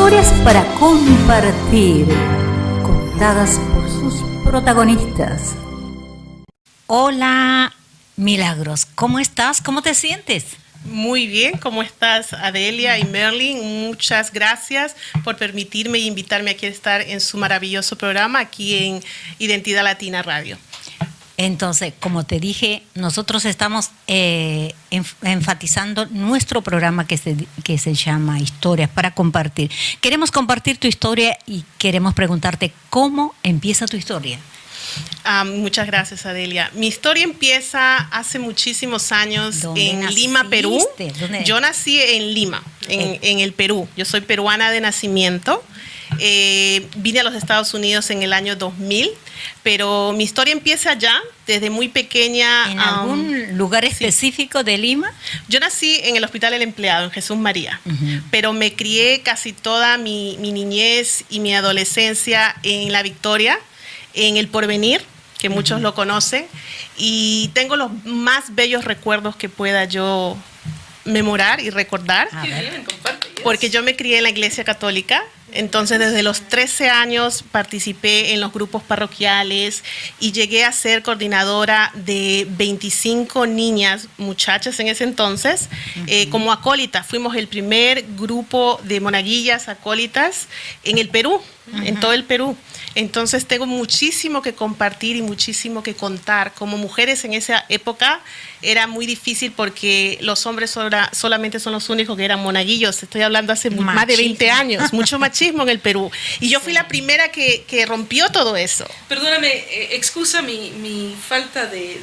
Historias para compartir, contadas por sus protagonistas. Hola, Milagros, ¿cómo estás? ¿Cómo te sientes? Muy bien, ¿cómo estás, Adelia y Merlin? Muchas gracias por permitirme e invitarme aquí a estar en su maravilloso programa aquí en Identidad Latina Radio. Entonces, como te dije, nosotros estamos enfatizando nuestro programa que se llama Historias para Compartir. Queremos compartir tu historia y queremos preguntarte cómo empieza tu historia. Muchas gracias, Adelia. Mi historia empieza hace muchísimos años en Lima, Perú. ¿Dónde? Yo nací en Lima, en el Perú. Yo soy peruana de nacimiento. Vine a los Estados Unidos en el año 2000, pero mi historia empieza allá, desde muy pequeña. ¿En algún lugar específico de Lima? Yo nací en el Hospital El Empleado, en Jesús María, pero me crié casi toda mi niñez y mi adolescencia en La Victoria, en El Porvenir, que muchos lo conocen, y tengo los más bellos recuerdos que pueda yo memorar y recordar, porque yo me crié en la Iglesia Católica. Entonces, desde los 13 años participé en los grupos parroquiales y llegué a ser coordinadora de 25 niñas, muchachas en ese entonces, como acólitas. Fuimos el primer grupo de monaguillas acólitas en el Perú, en todo el Perú. Entonces, tengo muchísimo que compartir y muchísimo que contar. Como mujeres en esa época era muy difícil porque los hombres solamente son los únicos que eran monaguillos. Estoy hablando hace más de 20 años, mucho machismo en el Perú. Y yo fui la primera que rompió todo eso. Perdóname, excusa mi falta de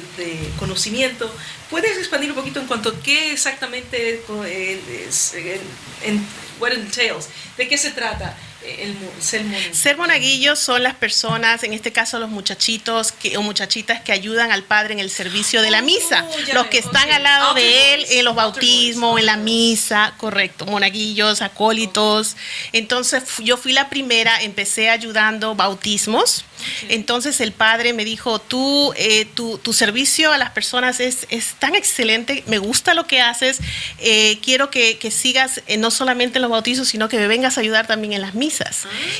conocimiento. ¿Puedes expandir un poquito en cuanto a qué exactamente what it entails? ¿De qué se trata? Ser monaguillos son las personas, en este caso los muchachitos o muchachitas que ayudan al padre en el servicio de la misa, los que están al lado de él en los bautismos, en la misa, correcto, monaguillos, acólitos. Entonces yo fui la primera, empecé ayudando bautismos. Entonces el padre me dijo, tu servicio a las personas es tan excelente, me gusta lo que haces, quiero que sigas no solamente en los bautizos, sino que me vengas a ayudar también en las misas.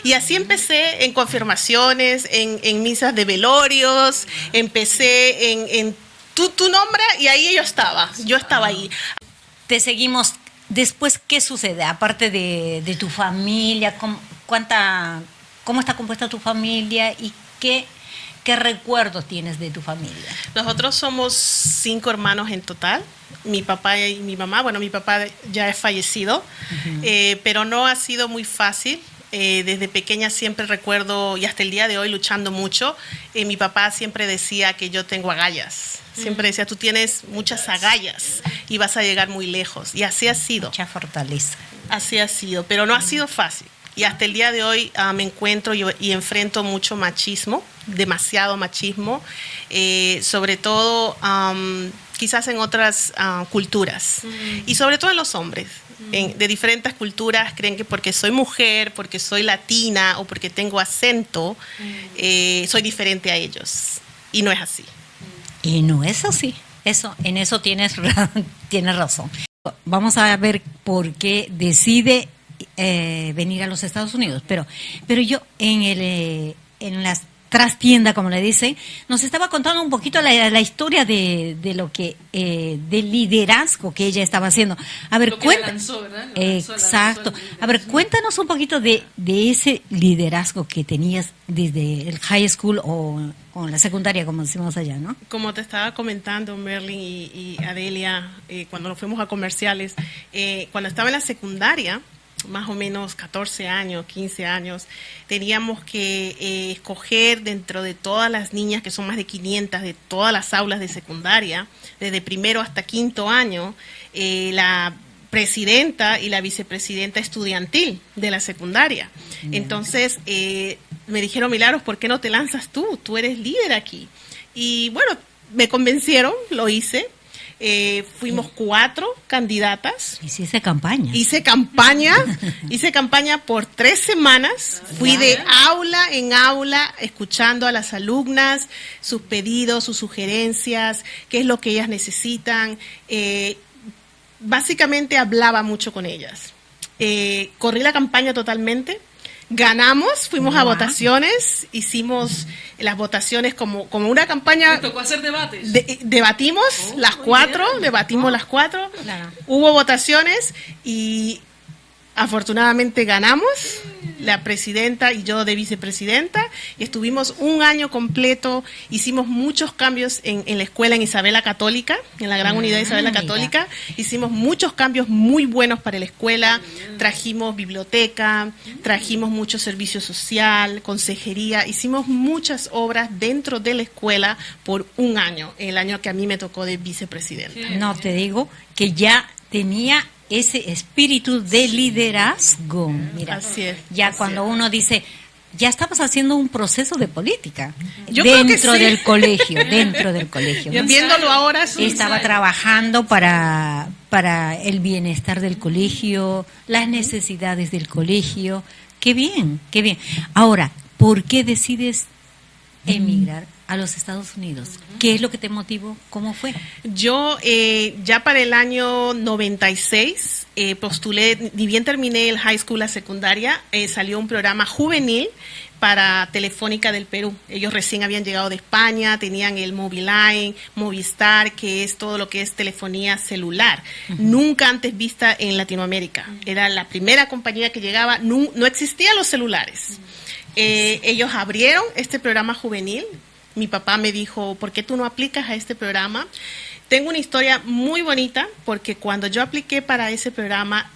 Y así empecé en confirmaciones, en misas de velorios, empecé en tu nombre y ahí yo estaba ahí. Te seguimos. Después, ¿qué sucede? Aparte de tu familia, ¿cómo está compuesta tu familia y qué recuerdos tienes de tu familia? Nosotros somos 5 hermanos en total, mi papá y mi mamá. Bueno, mi papá ya es fallecido, pero no ha sido muy fácil. Desde pequeña siempre recuerdo, y hasta el día de hoy luchando mucho, mi papá siempre decía que yo tengo agallas. Siempre decía, tú tienes muchas agallas y vas a llegar muy lejos. Y así ha sido. Mucha fortaleza. Así ha sido, pero no ha sido fácil. Y hasta el día de hoy me encuentro y enfrento mucho machismo, demasiado machismo, sobre todo quizás en otras culturas, y sobre todo en los hombres. De diferentes culturas creen que porque soy mujer, porque soy latina o porque tengo acento, soy diferente a ellos. Y no es así. Y no es así. En eso tienes razón. Vamos a ver por qué decide venir a los Estados Unidos. Pero yo en las trastienda, como le dicen, nos estaba contando un poquito la historia de lo que del liderazgo que ella estaba haciendo. A ver, lanzó, ¿verdad? Exacto. A ver, cuéntanos un poquito de ese liderazgo que tenías desde el high school o la secundaria, como decimos allá, ¿no? Como te estaba comentando, Merlin y Adelia, cuando nos fuimos a comerciales, cuando estaba en la secundaria, más o menos 14 años, 15 años, teníamos que escoger dentro de todas las niñas, que son más de 500, de todas las aulas de secundaria, desde primero hasta quinto año, la presidenta y la vicepresidenta estudiantil de la secundaria. Entonces, me dijeron, Milagros, ¿por qué no te lanzas tú? Tú eres líder aquí. Y bueno, me convencieron, lo hice. Fuimos 4 candidatas. Hiciste campaña. Hice campaña por 3 semanas. Fui de aula en aula escuchando a las alumnas, sus pedidos, sus sugerencias, qué es lo que ellas necesitan. Básicamente hablaba mucho con ellas. corrí la campaña totalmente. Ganamos, fuimos a Wow. votaciones, hicimos las votaciones como una campaña. Me tocó hacer debates. Debatimos las muy 4, bien. debatimos las 4, Claro. hubo votaciones y afortunadamente ganamos, la presidenta y yo de vicepresidenta, y estuvimos un año completo, hicimos muchos cambios en la escuela en Isabela Católica, en la Gran Unidad de Isabela mira. Católica, hicimos muchos cambios muy buenos para la escuela, trajimos biblioteca, trajimos mucho servicio social, consejería, hicimos muchas obras dentro de la escuela por un año, el año que a mí me tocó de vicepresidenta. No, te digo que ya tenía ese espíritu de liderazgo. Mira, Así es, ya así cuando es. uno dice, ya estabas haciendo un proceso de política Yo creo que dentro sí. del colegio, dentro del colegio. ¿no? Viéndolo ahora, sí. Estaba trabajando para el bienestar del colegio, las necesidades del colegio. Qué bien, qué bien. Ahora, ¿por qué decides emigrar a los Estados Unidos? ¿Qué es lo que te motivó? ¿Cómo fue? Yo ya para el año 96 postulé, ni bien terminé el high school, la secundaria, salió un programa juvenil para Telefónica del Perú. Ellos recién habían llegado de España, tenían el Moviline, Movistar, que es todo lo que es telefonía celular. Nunca antes vista en Latinoamérica. Era la primera compañía que llegaba, no existían los celulares. Ellos abrieron este programa juvenil. Mi papá me dijo, ¿por qué tú no aplicas a este programa? Tengo una historia muy bonita porque cuando yo apliqué para ese programa,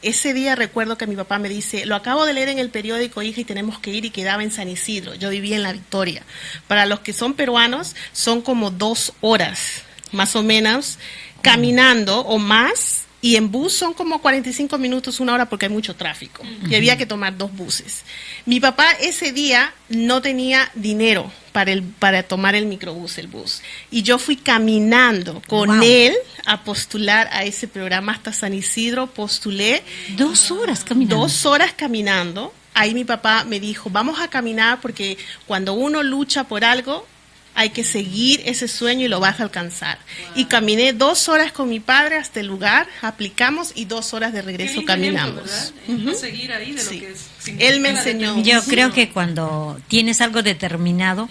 ese día recuerdo que mi papá me dice, lo acabo de leer en el periódico, hija, y tenemos que ir, y quedaba en San Isidro. Yo vivía en La Victoria. Para los que son peruanos, son como 2 horas, más o menos, caminando o más. Y en bus son como 45 minutos, 1 hora, porque hay mucho tráfico. Y había que tomar 2 buses. Mi papá ese día no tenía dinero para tomar el microbús, el bus. Y yo fui caminando con Wow. él a postular a ese programa hasta San Isidro. Postulé 2 horas caminando. 2 horas caminando. Ahí mi papá me dijo, vamos a caminar porque cuando uno lucha por algo, hay que seguir ese sueño y lo vas a alcanzar. Wow. Y caminé 2 horas con mi padre hasta el lugar, aplicamos y 2 horas de Qué regreso lindo ejemplo, caminamos. ¿verdad? Ujú. Seguir ahí de Sí. lo que es. Él me significa la enseñó. Yo determinación. creo que cuando tienes algo determinado,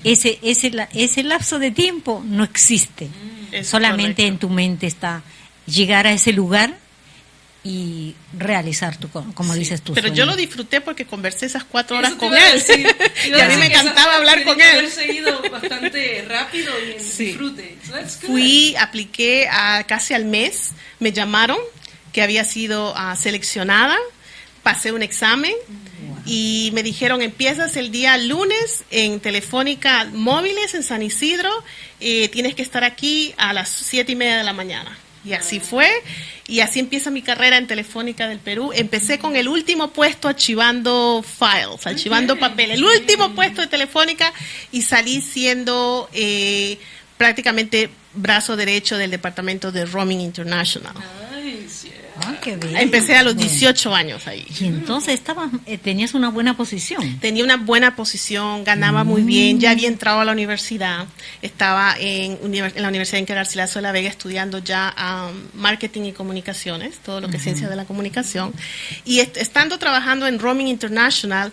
Yeah. ese lapso de tiempo no existe. Es Solamente correcto. en tu mente está llegar a ese lugar y realizar como Sí. dices tú. Pero yo lo disfruté porque conversé esas 4 horas Eso te con iba a él. decir. Y a mí me encantaba hablar con él. Haber seguido bastante rápido y en Sí. disfrute. So that's good. Apliqué casi al mes, me llamaron que había sido seleccionada, pasé un examen y me dijeron, empiezas el día lunes en Telefónica Móviles en San Isidro, tienes que estar aquí a las 7:30 de la mañana. Y así fue, y así empieza mi carrera en Telefónica del Perú. Empecé con el último puesto archivando files, archivando papel, el último puesto de Telefónica, y salí siendo prácticamente brazo derecho del departamento de Roaming International. Nice, yeah. Ah, qué bien. Empecé a los Bien. 18 años ahí. Y entonces tenías una buena posición. Tenía una buena posición, ganaba muy bien, ya había entrado a la universidad, estaba en la Universidad Inca Garcilaso de la Vega estudiando ya marketing y comunicaciones, todo lo que es ciencia de la comunicación, y estando trabajando en Roaming International,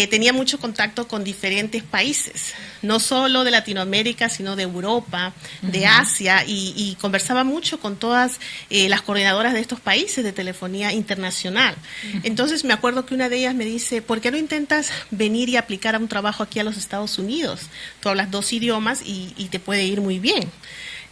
tenía mucho contacto con diferentes países, no solo de Latinoamérica, sino de Europa, de Asia, y conversaba mucho con todas las coordinadoras de estos países de telefonía internacional. Entonces me acuerdo que una de ellas me dice, ¿por qué no intentas venir y aplicar a un trabajo aquí a los Estados Unidos? Tú hablas 2 idiomas y te puede ir muy bien.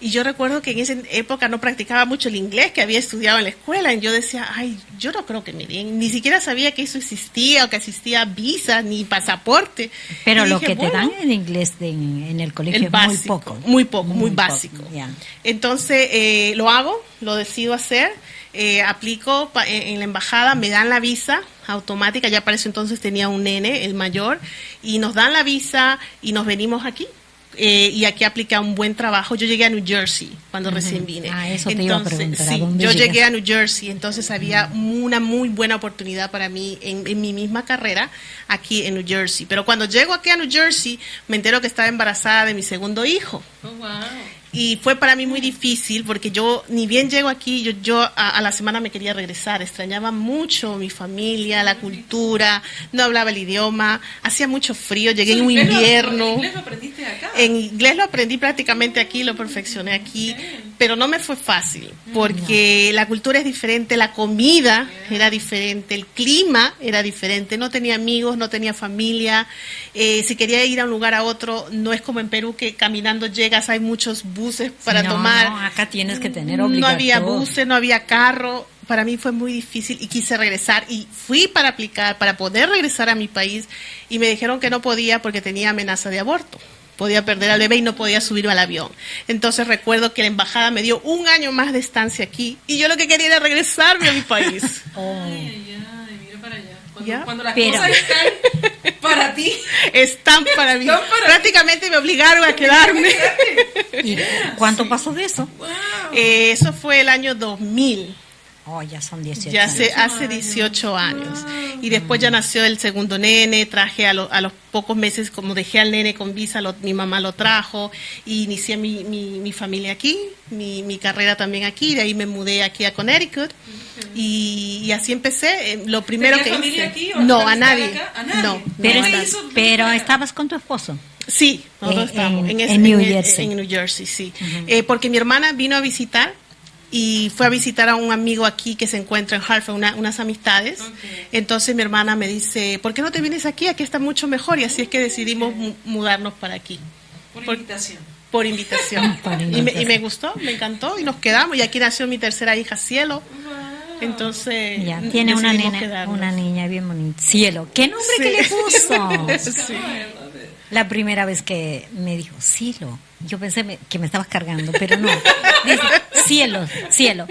Y yo recuerdo que en esa época no practicaba mucho el inglés que había estudiado en la escuela, y yo decía, ay, yo no creo que me den, ni siquiera sabía que eso existía, o que existía visa, ni pasaporte. Pero Y lo dije, que te bueno, dan en inglés en el colegio el es básico, muy poco. muy básico. Ya. Entonces lo hago, lo decido hacer, aplico en la embajada, me dan la visa automática, ya para eso entonces tenía un nene, el mayor, y nos dan la visa y nos venimos aquí. Y aquí apliqué a un buen trabajo. Yo llegué a New Jersey cuando recién vine. Ah, eso te iba a preguntar, ¿a sí, dónde yo llegaste? llegué a New Jersey, entonces había una muy buena oportunidad para mí en mi misma carrera aquí en New Jersey. Pero cuando llego aquí a New Jersey, me entero que estaba embarazada de mi segundo hijo. Oh, wow. Y fue para mí muy difícil porque yo, ni bien llego aquí, yo a la semana me quería regresar. Extrañaba mucho mi familia, la cultura, no hablaba el idioma, hacía mucho frío, llegué en un invierno. ¿En inglés lo aprendiste acá? En inglés lo aprendí prácticamente aquí, lo perfeccioné aquí, pero no me fue fácil porque la cultura es diferente, la comida era diferente, el clima era diferente, no tenía amigos, no tenía familia. Si quería ir a un lugar a otro, no es como en Perú que caminando llegas, hay muchos buses para tomar. No, acá tienes que tener No había obligatorio. buses, no había carro. Para mí fue muy difícil y quise regresar y fui para aplicar, para poder regresar a mi país y me dijeron que no podía porque tenía amenaza de aborto. Podía perder al bebé y no podía subirme al avión. Entonces recuerdo que la embajada me dio 1 año más de estancia aquí y yo lo que quería era regresarme a mi país. Ay, mira para allá. ¿Ya? Cuando las Pero- cosas están para ti. Están para mí. Están para Prácticamente me obligaron a quedarme. ¿Y cuánto pasó de eso? Wow. Eso fue el año 2000. Oh, ya son 18 Ya años. hace 18 años. Y después ya nació el segundo nene, traje a los pocos meses, como dejé al nene con visa, mi mamá lo trajo, y inicié mi familia aquí, mi carrera también aquí, de ahí me mudé aquí a Connecticut, y así empecé. Lo primero que ¿Tenías familia hice... aquí o No, estabas a nadie. acá? ¿A nadie? No, Pero, no, a nadie. pero estabas con tu esposo. Sí, nosotros En- estamos en New Jersey. En New Jersey, sí. Porque mi hermana vino a visitar y fue a visitar a un amigo aquí que se encuentra en Hartford, unas amistades. Okay. Entonces mi hermana me dice, ¿por qué no te vienes aquí? Aquí está mucho mejor. Y así es que decidimos mudarnos para aquí. Por Por- invitación. Por invitación. Por Y invitación. me gustó, me encantó y nos quedamos. Y aquí nació mi tercera hija, Cielo. Entonces Ya, tiene una decidimos nena, quedarnos. una niña bien bonita. Cielo. ¿Qué nombre Sí. que le puso? Sí. La primera vez que me dijo Cielo, yo pensé que me estabas cargando, pero no. Dice, Cielo, Cielo.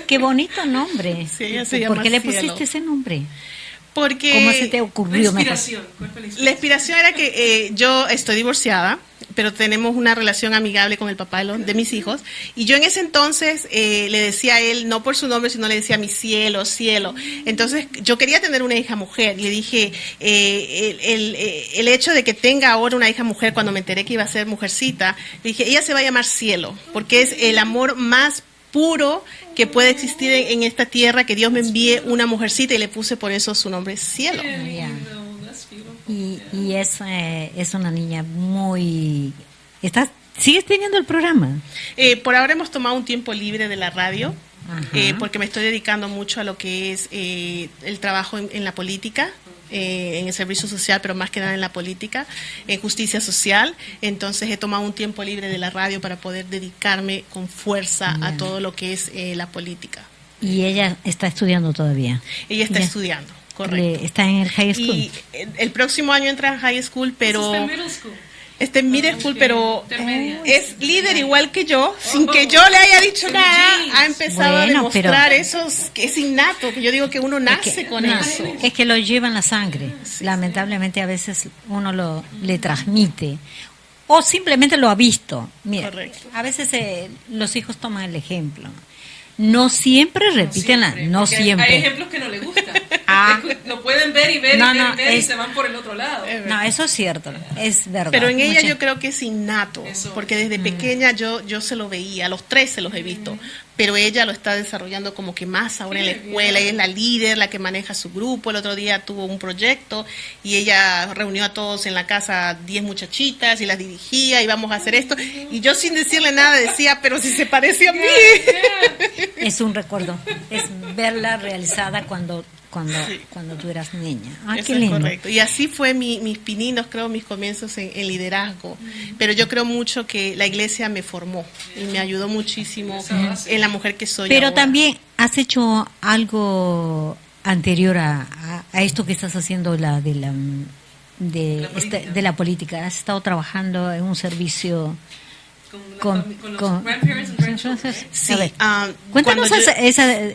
Qué bonito nombre. Sí, ella se ¿Por llama qué le Cielo. pusiste ese nombre? Porque ¿Cómo se te La ocurrió? mejor? inspiración. ¿Cuál fue la la inspiración? inspiración era que yo estoy divorciada, pero tenemos una relación amigable con el papá de mis hijos. Y yo en ese entonces le decía a él, no por su nombre, sino le decía mi cielo, cielo. Entonces yo quería tener una hija mujer. Le dije, el hecho de que tenga ahora una hija mujer, cuando me enteré que iba a ser mujercita, le dije, ella se va a llamar Cielo, porque es el amor más puro que puede existir en esta tierra, que Dios me envíe una mujercita, y le puse por eso su nombre, Cielo. Qué Ya. lindo, that's beautiful. Y es una niña muy... ¿Sigues teniendo el programa? Por ahora hemos tomado un tiempo libre de la radio, Ajá. porque me estoy dedicando mucho a lo que es el trabajo en la política, en el servicio social, pero más que nada en la política, en justicia social. Entonces he tomado un tiempo libre de la radio para poder dedicarme con fuerza a Ya. todo lo que es la política. Y ella está estudiando todavía. Ella está Ya. estudiando, correcto. Está en el high school. Y el próximo año entra en high school, pero... Está en middle school. Está en middle school, Ok, pero intermedia. es líder igual que yo, sin que yo le haya dicho Con nada, jeans. ha empezado a Bueno, demostrar pero- eso, que es innato, que yo digo que uno nace Es que, con no, eso. es que lo lleva en la sangre. Lamentablemente a veces uno le transmite o simplemente lo ha visto. Mira, Correcto. a veces los hijos toman el ejemplo. No siempre repiten no porque siempre. Hay ejemplos que no les gustan. Ah. Lo pueden ver y ver No, y ver, no, y ver y es- se van por el otro lado. No, eso es cierto, es verdad. Pero en ella Mucha- yo creo que es innato, Eso. porque desde pequeña yo se lo veía, a los 3 se los he visto, pero ella lo está desarrollando como que más ahora en la Qué escuela, bien. ella es la líder, la que maneja su grupo. El otro día tuvo un proyecto y ella reunió a todos en la casa, 10 muchachitas, y las dirigía, y vamos a hacer esto, y yo sin decirle nada decía, pero si se parece a mí. Es un recuerdo, es verla realizada cuando tú eras niña. Ah, Eso qué es lindo. correcto. Y así fue mis pininos, creo, mis comienzos en liderazgo. Pero yo creo mucho que la iglesia me formó y me ayudó muchísimo en la mujer que soy Pero ahora. también has hecho algo anterior a esto que estás haciendo, La política. de la política. Has estado trabajando en un servicio Con los grandparents and grandchildren. Sí, A ver, cuando cuéntanos yo-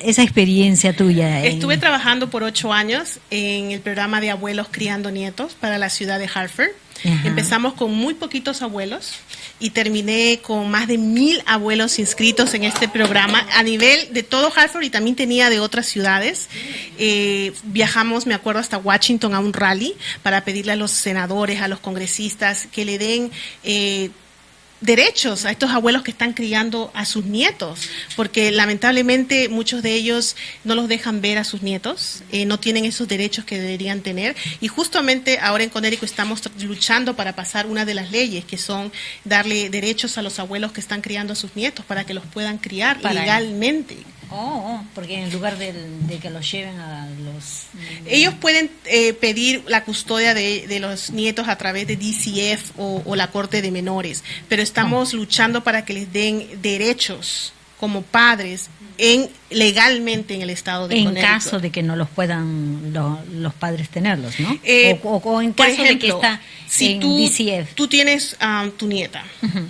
esa experiencia tuya. Estuve trabajando por 8 años en el programa de abuelos criando nietos para la ciudad de Hartford. Ajá. Empezamos con muy poquitos abuelos y terminé con más de 1,000 abuelos inscritos en este programa a nivel de todo Hartford, y también tenía de otras ciudades. Viajamos, me acuerdo, hasta Washington a un rally para pedirle a los senadores, a los congresistas, que le den derechos a estos abuelos que están criando a sus nietos, porque lamentablemente muchos de ellos no los dejan ver a sus nietos, no tienen esos derechos que deberían tener, y justamente ahora en Connecticut estamos luchando para pasar una de las leyes que son darle derechos a los abuelos que están criando a sus nietos para que los puedan criar legalmente. Porque en lugar de que los lleven a los... Ellos pueden pedir la custodia de los nietos a través de DCF o la Corte de Menores, pero estamos luchando para que les den derechos como padres legalmente en el estado de Connecticut. En caso de que no los puedan los padres tenerlos, ¿no? O en por caso ejemplo, de que está si en tú, DCF. tú tienes tu nieta,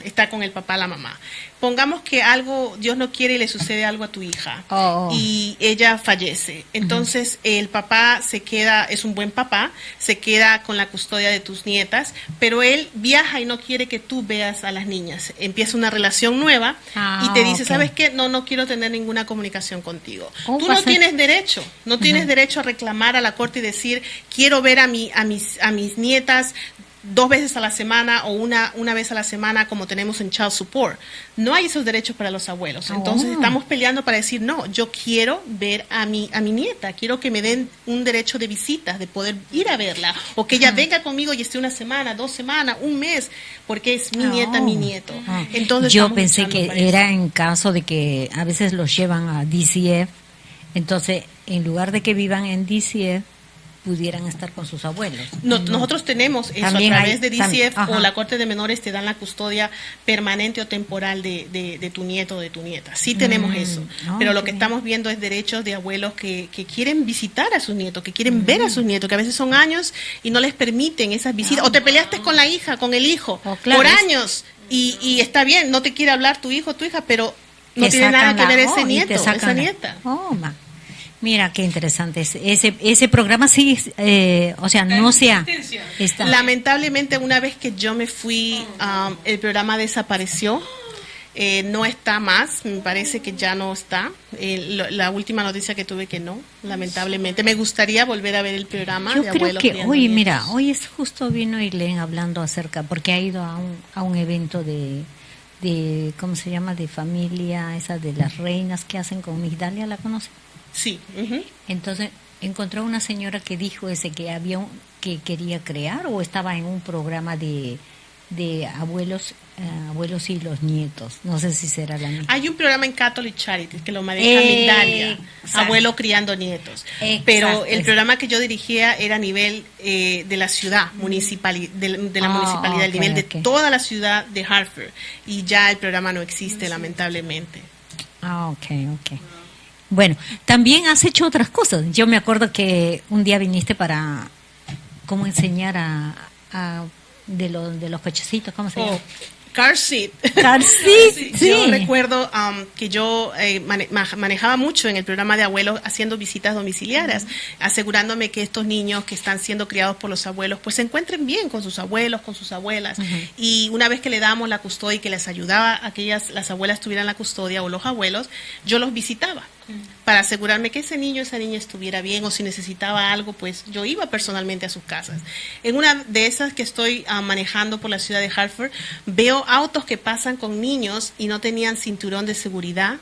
está con el papá, la mamá. Pongamos que algo, Dios no quiere, y le sucede algo a tu hija y ella fallece. Entonces el papá se queda, es un buen papá, se queda con la custodia de tus nietas, pero él viaja y no quiere que tú veas a las niñas. Empieza una relación nueva y te dice, ¿sabes qué? No quiero tener ninguna comunicación contigo. Tú no tienes derecho, tienes derecho a reclamar a la corte y decir, quiero ver a mis nietas 2 veces a la semana o una vez a la semana como tenemos en Child Support. No hay esos derechos para los abuelos. Entonces estamos peleando para decir, no, yo quiero ver a mi nieta, quiero que me den un derecho de visitas, de poder ir a verla, o que ella venga conmigo y esté 1 semana, 2 semanas, 1 mes, porque es mi nieta, mi nieto. Entonces yo pensé que era en caso de que a veces los llevan a DCF, entonces en lugar de que vivan en DCF, pudieran estar con sus abuelos. Nosotros tenemos eso también a través de DCF o la Corte de Menores te dan la custodia permanente o temporal de tu nieto o de tu nieta. Sí tenemos eso, pero lo que estamos viendo es derechos de abuelos que quieren visitar a sus nietos, que quieren ver a sus nietos, que a veces son años y no les permiten esas visitas. O te peleaste con la hija, con el hijo, por años y está bien, no te quiere hablar tu hijo o tu hija, pero no tiene nada que ver ese nieto, esa nieta. Mira qué interesante. Ese programa sí, o sea, no se ha... Lamentablemente, una vez que yo me fui, el programa desapareció. No está más, me parece que ya no está. La última noticia que tuve que no, lamentablemente. Me gustaría volver a ver el programa. Yo creo que hoy, mira, hoy es justo vino Irlene hablando acerca, porque ha ido a un evento de ¿cómo se llama? De familia, esa de las reinas que hacen con Migdalia, ¿la conoce? Sí. Entonces encontró una señora que dijo que que quería crear o estaba en un programa de abuelos y los nietos. No sé si será la misma. Hay un programa en Catholic Charities que lo maneja Migdalia, abuelo criando nietos. Pero el programa que yo dirigía era a nivel de la ciudad, de la municipalidad, el nivel de toda la ciudad de Hartford. Y ya el programa no existe, lamentablemente. Ok. Bueno, también has hecho otras cosas. Yo me acuerdo que un día viniste para cómo enseñar de los cochecitos, ¿cómo se llama? Car seat. Sí. Yo recuerdo que yo manejaba mucho en el programa de abuelos haciendo visitas domiciliarias, asegurándome que estos niños que están siendo criados por los abuelos pues se encuentren bien con sus abuelos, con sus abuelas. Y una vez que le dábamos la custodia y que les ayudaba a que las abuelas tuvieran la custodia o los abuelos, yo los visitaba para asegurarme que ese niño, esa niña estuviera bien, o si necesitaba algo, pues yo iba personalmente a sus casas. En una de esas que estoy manejando por la ciudad de Hartford, veo autos que pasan con niños y no tenían cinturón de seguridad.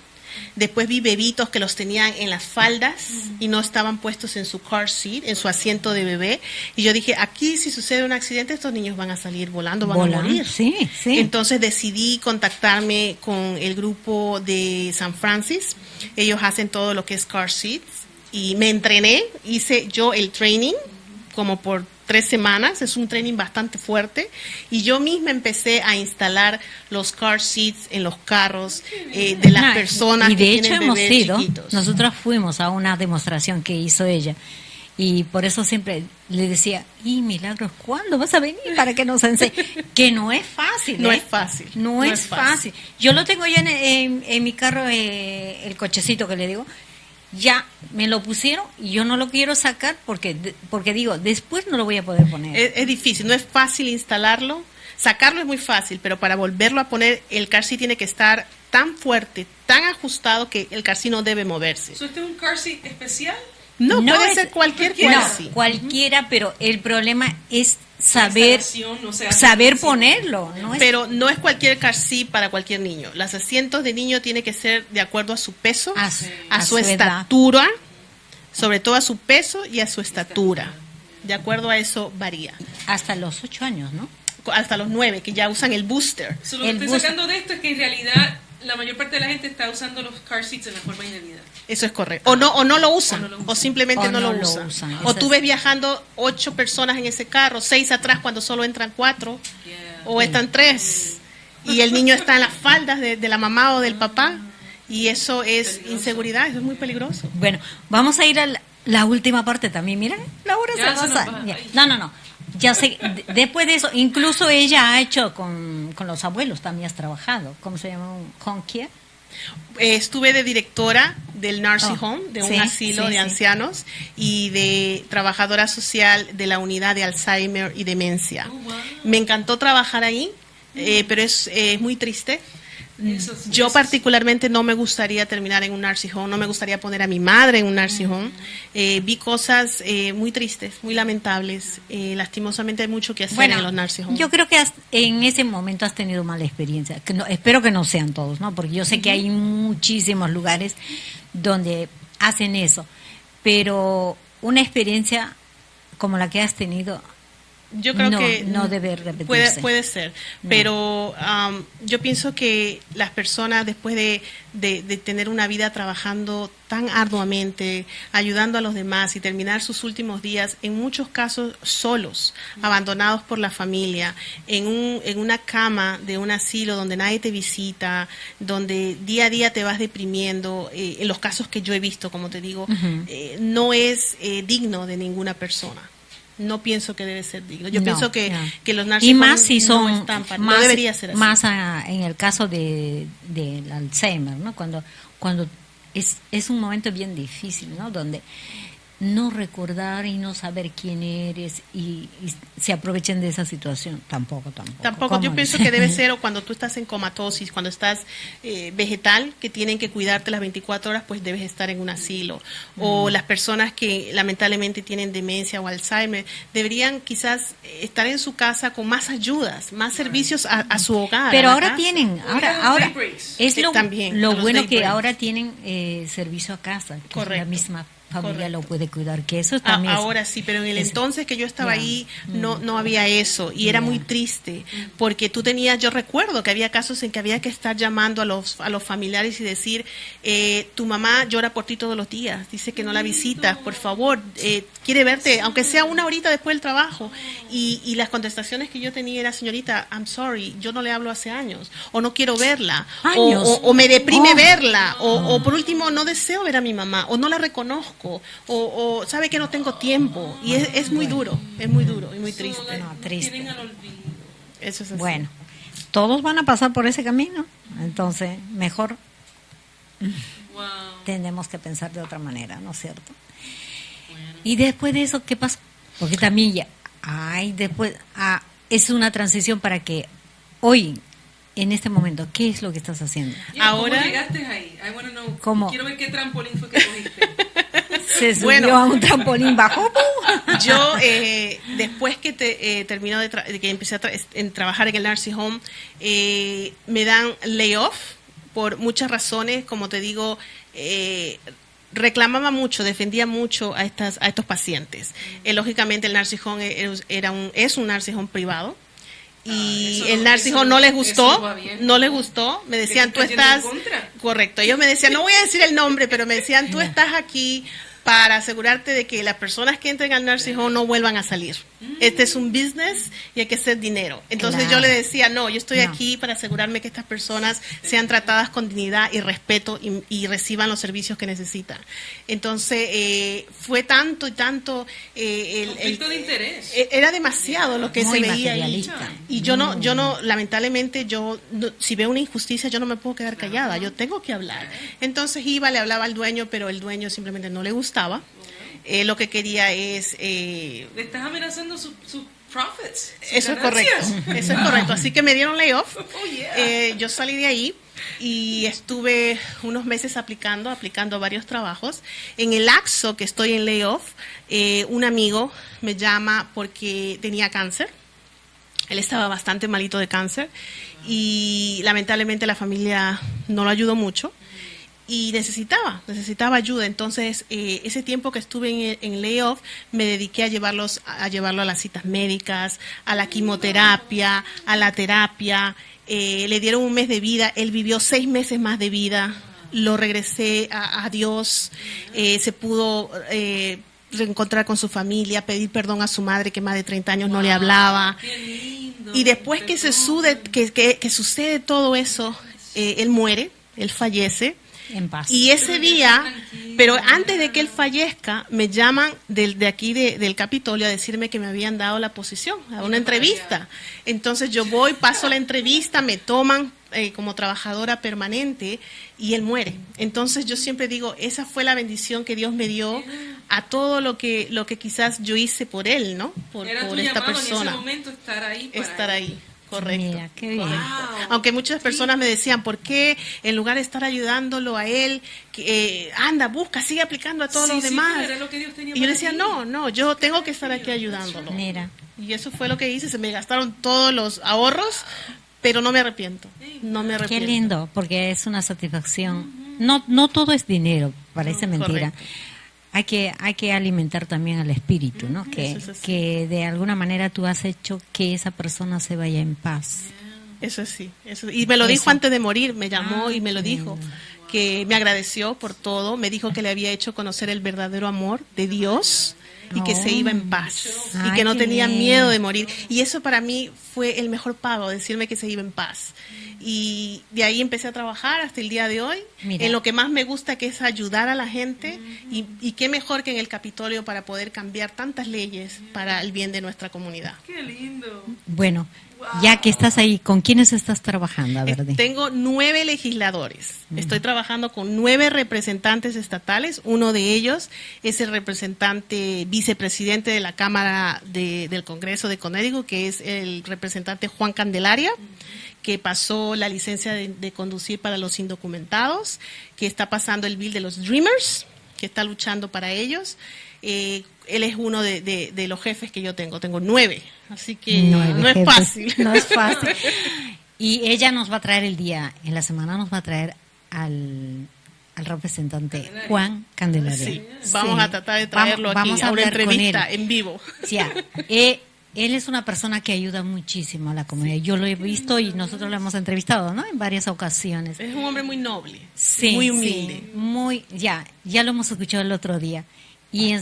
Después vi bebitos que los tenían en las faldas y no estaban puestos en su car seat, en su asiento de bebé. Y yo dije, aquí si sucede un accidente, estos niños van a salir volando, van a morir. Sí. Entonces decidí contactarme con el grupo de San Francis. Ellos hacen todo lo que es car seats. Y me entrené, hice yo el training como por 3 semanas, es un training bastante fuerte, y yo misma empecé a instalar los car seats en los carros de las personas y de que hecho tienen hemos bebés ido, chiquitos. nosotros fuimos a una demostración que hizo ella, y por eso siempre le decía, Milagros, ¿cuándo vas a venir para que nos enseñe? Que no es fácil. No es fácil. No es fácil. Yo lo tengo ya en mi carro, el cochecito que le digo, ya me lo pusieron y yo no lo quiero sacar porque digo, después no lo voy a poder poner. Es difícil, no es fácil instalarlo. Sacarlo es muy fácil, pero para volverlo a poner, el car seat tiene que estar tan fuerte, tan ajustado que el car seat no debe moverse. ¿Usted es un car seat especial? No puede ser cualquier car seat. Cualquiera, pero el problema es saber, instalación, o sea, saber sí. ponerlo. ¿No es? Pero no es cualquier car seat para cualquier niño. Los asientos de niño tienen que ser de acuerdo a su peso, a su edad. estatura, sobre todo a su peso y a su estatura. De acuerdo a eso varía. Hasta los 8 años, ¿no? Hasta los 9, que ya usan el booster. Lo que estoy sacando de esto es que en realidad la mayor parte de la gente está usando los car seats en la forma indebida. Eso es correcto. O no lo usan, O no lo usan. o simplemente O no no lo lo usan. usan. O Eso tú es. ves viajando 8 personas en ese carro, 6 atrás cuando solo entran 4, Yeah. o están 3, y el niño está en las faldas de la mamá o del papá, y eso es Peligroso. inseguridad, eso es muy peligroso. Bueno, vamos a ir a la última parte también. Mira, la hora Ya se se nos pasa. va. Ya. Ay. No. Ya sé, después de eso, incluso ella ha hecho con los abuelos, también has trabajado. ¿Cómo se llama? ¿Un home care? Estuve de directora del nursing Oh, home, de un sí, asilo sí, de sí. ancianos, y de trabajadora social de la unidad de Alzheimer y demencia. Oh, wow. Me encantó trabajar ahí, pero es muy triste. Yo Eso- particularmente no me gustaría terminar en un nursing home, no me gustaría poner a mi madre en un nursing home. Vi cosas muy tristes, muy lamentables. Lastimosamente hay mucho que hacer en los nursing homes. yo creo que en ese momento has tenido mala experiencia. Que no, espero que no sean todos, ¿no? Porque yo sé que hay muchísimos lugares donde hacen eso. Pero una experiencia como la que has tenido, Yo creo no, que no debe repetirse. puede ser, No. pero yo pienso que las personas después de tener una vida trabajando tan arduamente, ayudando a los demás y terminar sus últimos días, en muchos casos solos, abandonados por la familia, en una cama de un asilo donde nadie te visita, donde día a día te vas deprimiendo, en los casos que yo he visto, como te digo, Ujú. no es digno de ninguna persona. No pienso que debe ser digno. Yo No, pienso que, no. que los nursing Y más homes si son, no están para, más, no debería ser así. más en el caso del Alzheimer, ¿no? Cuando es un momento bien difícil, ¿no? Donde no recordar y no saber quién eres y se aprovechen de esa situación. Tampoco. Tampoco, yo ¿Cómo? pienso que debe ser o cuando tú estás en comatosis, cuando estás vegetal, que tienen que cuidarte las 24 horas, pues debes estar en un asilo. O las personas que lamentablemente tienen demencia o Alzheimer, deberían quizás estar en su casa con más ayudas, más servicios a su hogar. Pero a la ahora casa. tienen, Oigan, ahora day breaks. es También, lo los bueno day que breaks. ahora tienen servicio a casa, que Correcto. la misma familia Correcto. lo puede cuidar, que eso también es- Ahora sí, pero en el es- entonces que yo estaba Ya. ahí no había eso y era Ya. muy triste porque tú tenías, yo recuerdo que había casos en que había que estar llamando a los familiares y decir, tu mamá llora por ti todos los días, dice que no la visitas, por favor, quiere verte, aunque sea una horita después del trabajo. Y las contestaciones que yo tenía era, señorita, I'm sorry, yo no le hablo hace años, o no quiero verla, Años. o me deprime Oh. verla, o por último no deseo ver a mi mamá, o no la reconozco, o sabe que no tengo tiempo. Y es muy duro y muy triste. No, triste. Tienen al olvido. Eso es así. Bueno, todos van a pasar por ese camino, entonces mejor Wow. tenemos que pensar de otra manera, ¿no es cierto? Y después de eso, ¿qué pasó? Porque también ya, es una transición para que hoy, en este momento, ¿qué es lo que estás haciendo? Ahora- ¿Cómo llegaste ahí? I wanna know. ¿Cómo? Quiero ver qué trampolín fue que cogiste. Se subió Bueno. a un trampolín, bajó. ¡pum! Yo, después que terminó de que empecé en trabajar en el nursing home, me dan layoff por muchas razones. Como te digo, reclamaba mucho, defendía mucho a estos pacientes. Lógicamente, el nursing home es un nursing home privado. Y eso el no- nursing eso home no- no les eso gustó, no va bien. no les gustó. Me decían, tú estás yendo en estás... contra. Correcto. Ellos me decían, no voy a decir el nombre, pero me decían, tú estás aquí para asegurarte de que las personas que entren al nursing home no vuelvan a salir. Este es un business y hay que hacer dinero. Entonces Claro. yo le decía, no, yo estoy No. aquí para asegurarme que estas personas sean tratadas con dignidad y respeto y reciban los servicios que necesitan. Entonces fue tanto y tanto... Conflicto de interés. Era demasiado lo que Muy se veía ahí. materialista. Y yo no, lamentablemente, si veo una injusticia, yo no me puedo quedar callada, yo tengo que hablar. Entonces iba, le hablaba al dueño, pero el dueño simplemente no le gustaba. Lo que quería es... Le estás amenazando su profits. Eso es correcto, eso es correcto. Así que me dieron layoff. Oh, yeah. Yo salí de ahí y estuve unos meses aplicando a varios trabajos. En el lapso que estoy en layoff, un amigo me llama porque tenía cáncer. Él estaba bastante malito de cáncer y lamentablemente la familia no lo ayudó mucho. Y necesitaba ayuda. Entonces, ese tiempo que estuve en layoff, me dediqué a llevarlo a las citas médicas, a la quimioterapia, a la terapia. Le dieron un mes de vida, él vivió 6 meses más de vida. Lo regresé a Dios, se pudo reencontrar con su familia, pedir perdón a su madre que más de 30 años no le hablaba. Qué lindo. Y después que sucede todo eso, él muere, él fallece. En paz. Y ese día, pero antes de que él fallezca, me llaman de aquí del Capitolio a decirme que me habían dado la posición, a una entrevista. Entonces yo voy, paso la entrevista, me toman como trabajadora permanente y él muere. Entonces yo siempre digo, esa fue la bendición que Dios me dio a todo lo que quizás yo hice por él, ¿no? Por esta persona. En ese momento estar ahí. Estar ahí. Correcto. Mira, qué bien. Correcto. Aunque muchas personas me decían, ¿por qué en lugar de estar ayudándolo a él, anda, busca, sigue aplicando a todos los demás? Era lo que Dios tenía Y yo para le decía, ti. no, yo tengo que estar aquí ayudándolo. Mira. Y eso fue lo que hice, se me gastaron todos los ahorros, pero no me arrepiento. No me Qué arrepiento. lindo, porque es una satisfacción. No todo es dinero, parece mentira. Correcto. Hay que alimentar también al espíritu, ¿no? Eso es así. Que de alguna manera tú has hecho que esa persona se vaya en paz. Eso sí, eso. Y me lo dijo Eso. antes de morir, me llamó y me lo qué dijo, lindo. que me agradeció por todo, me dijo que le había hecho conocer el verdadero amor de Dios y que se iba en paz y Ay, que no qué tenía bien. miedo de morir. Y eso para mí fue el mejor pago, decirme que se iba en paz. Y de ahí empecé a trabajar hasta el día de hoy, Mira. en lo que más me gusta, que es ayudar a la gente, y qué mejor que en el Capitolio para poder cambiar tantas leyes para el bien de nuestra comunidad. Qué lindo. Bueno, ya que estás ahí, ¿con quiénes estás trabajando? A ver, di. Tengo 9 legisladores. Estoy trabajando con 9 representantes estatales. Uno de ellos es el representante vicepresidente de la Cámara del Congreso de Connecticut, que es el representante Juan Candelaria, que pasó la licencia de conducir para los indocumentados, que está pasando el bill de los Dreamers, que está luchando para ellos. Él es uno de los jefes que yo tengo. Tengo 9, así que 9 no es jefes. fácil. No es fácil. Y ella nos va a traer en la semana nos va a traer al representante Juan Candelaria. Sí, vamos a tratar de traerlo Vamos aquí a una hablar con entrevista él. en vivo. Sí, él es una persona que ayuda muchísimo a la comunidad. Yo lo he visto y nosotros lo hemos entrevistado, ¿no? En varias ocasiones. Es un hombre muy noble, Sí, muy humilde. sí, ya lo hemos escuchado el otro día. Y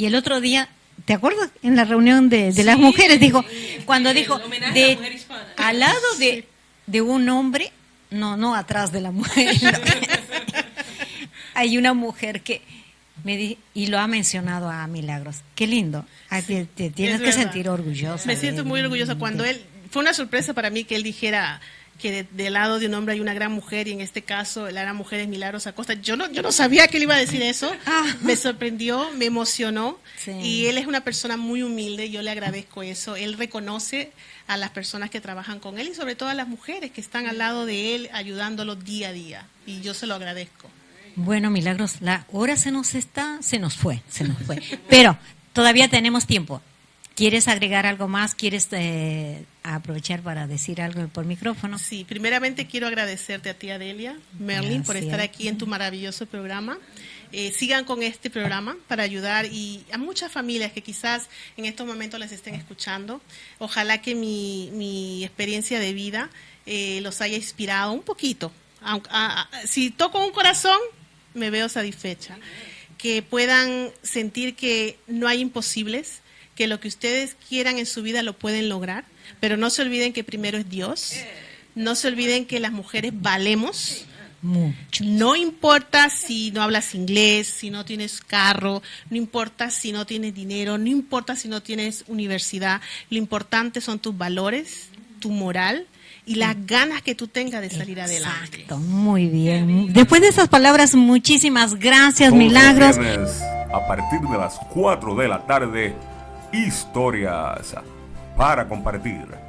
el otro día, ¿te acuerdas? En la reunión de las mujeres, dijo, cuando el dijo, homenaje a la mujer hispana. al lado de un hombre, no atrás de la mujer, hay una mujer que y lo ha mencionado a Milagros. Qué lindo. Ay, te tienes es que verdad. sentir orgullosa. Me siento muy orgullosa cuando él, fue una sorpresa para mí que él dijera que del lado de un hombre hay una gran mujer, y en este caso la gran mujer es Milagros Acosta. Yo no sabía que él iba a decir eso. Me sorprendió, me emocionó. Sí. Y él es una persona muy humilde, yo le agradezco eso. Él reconoce a las personas que trabajan con él y sobre todo a las mujeres que están al lado de él ayudándolo día a día. Y yo se lo agradezco. Bueno, Milagros, la hora se nos fue. Pero todavía tenemos tiempo. ¿Quieres agregar algo más? ¿Quieres aprovechar para decir algo por micrófono? Sí, primeramente quiero agradecerte a ti, Adelia, Merlin, por Gracias. estar aquí en tu maravilloso programa. Sigan con este programa para ayudar y a muchas familias que quizás en estos momentos les estén escuchando. Ojalá que mi experiencia de vida los haya inspirado un poquito. Si toco un corazón, me veo satisfecha. Que puedan sentir que no hay imposibles, que lo que ustedes quieran en su vida lo pueden lograr, pero no se olviden que primero es Dios. No se olviden que las mujeres valemos. Mucho. No importa si no hablas inglés, si no tienes carro, no importa si no tienes dinero, no importa si no tienes universidad. Lo importante son tus valores, tu moral y las ganas que tú tengas de salir adelante. Exacto, muy bien. Después de esas palabras, muchísimas gracias, Todos los Milagros. viernes, a partir de las 4 de la tarde, historias para compartir.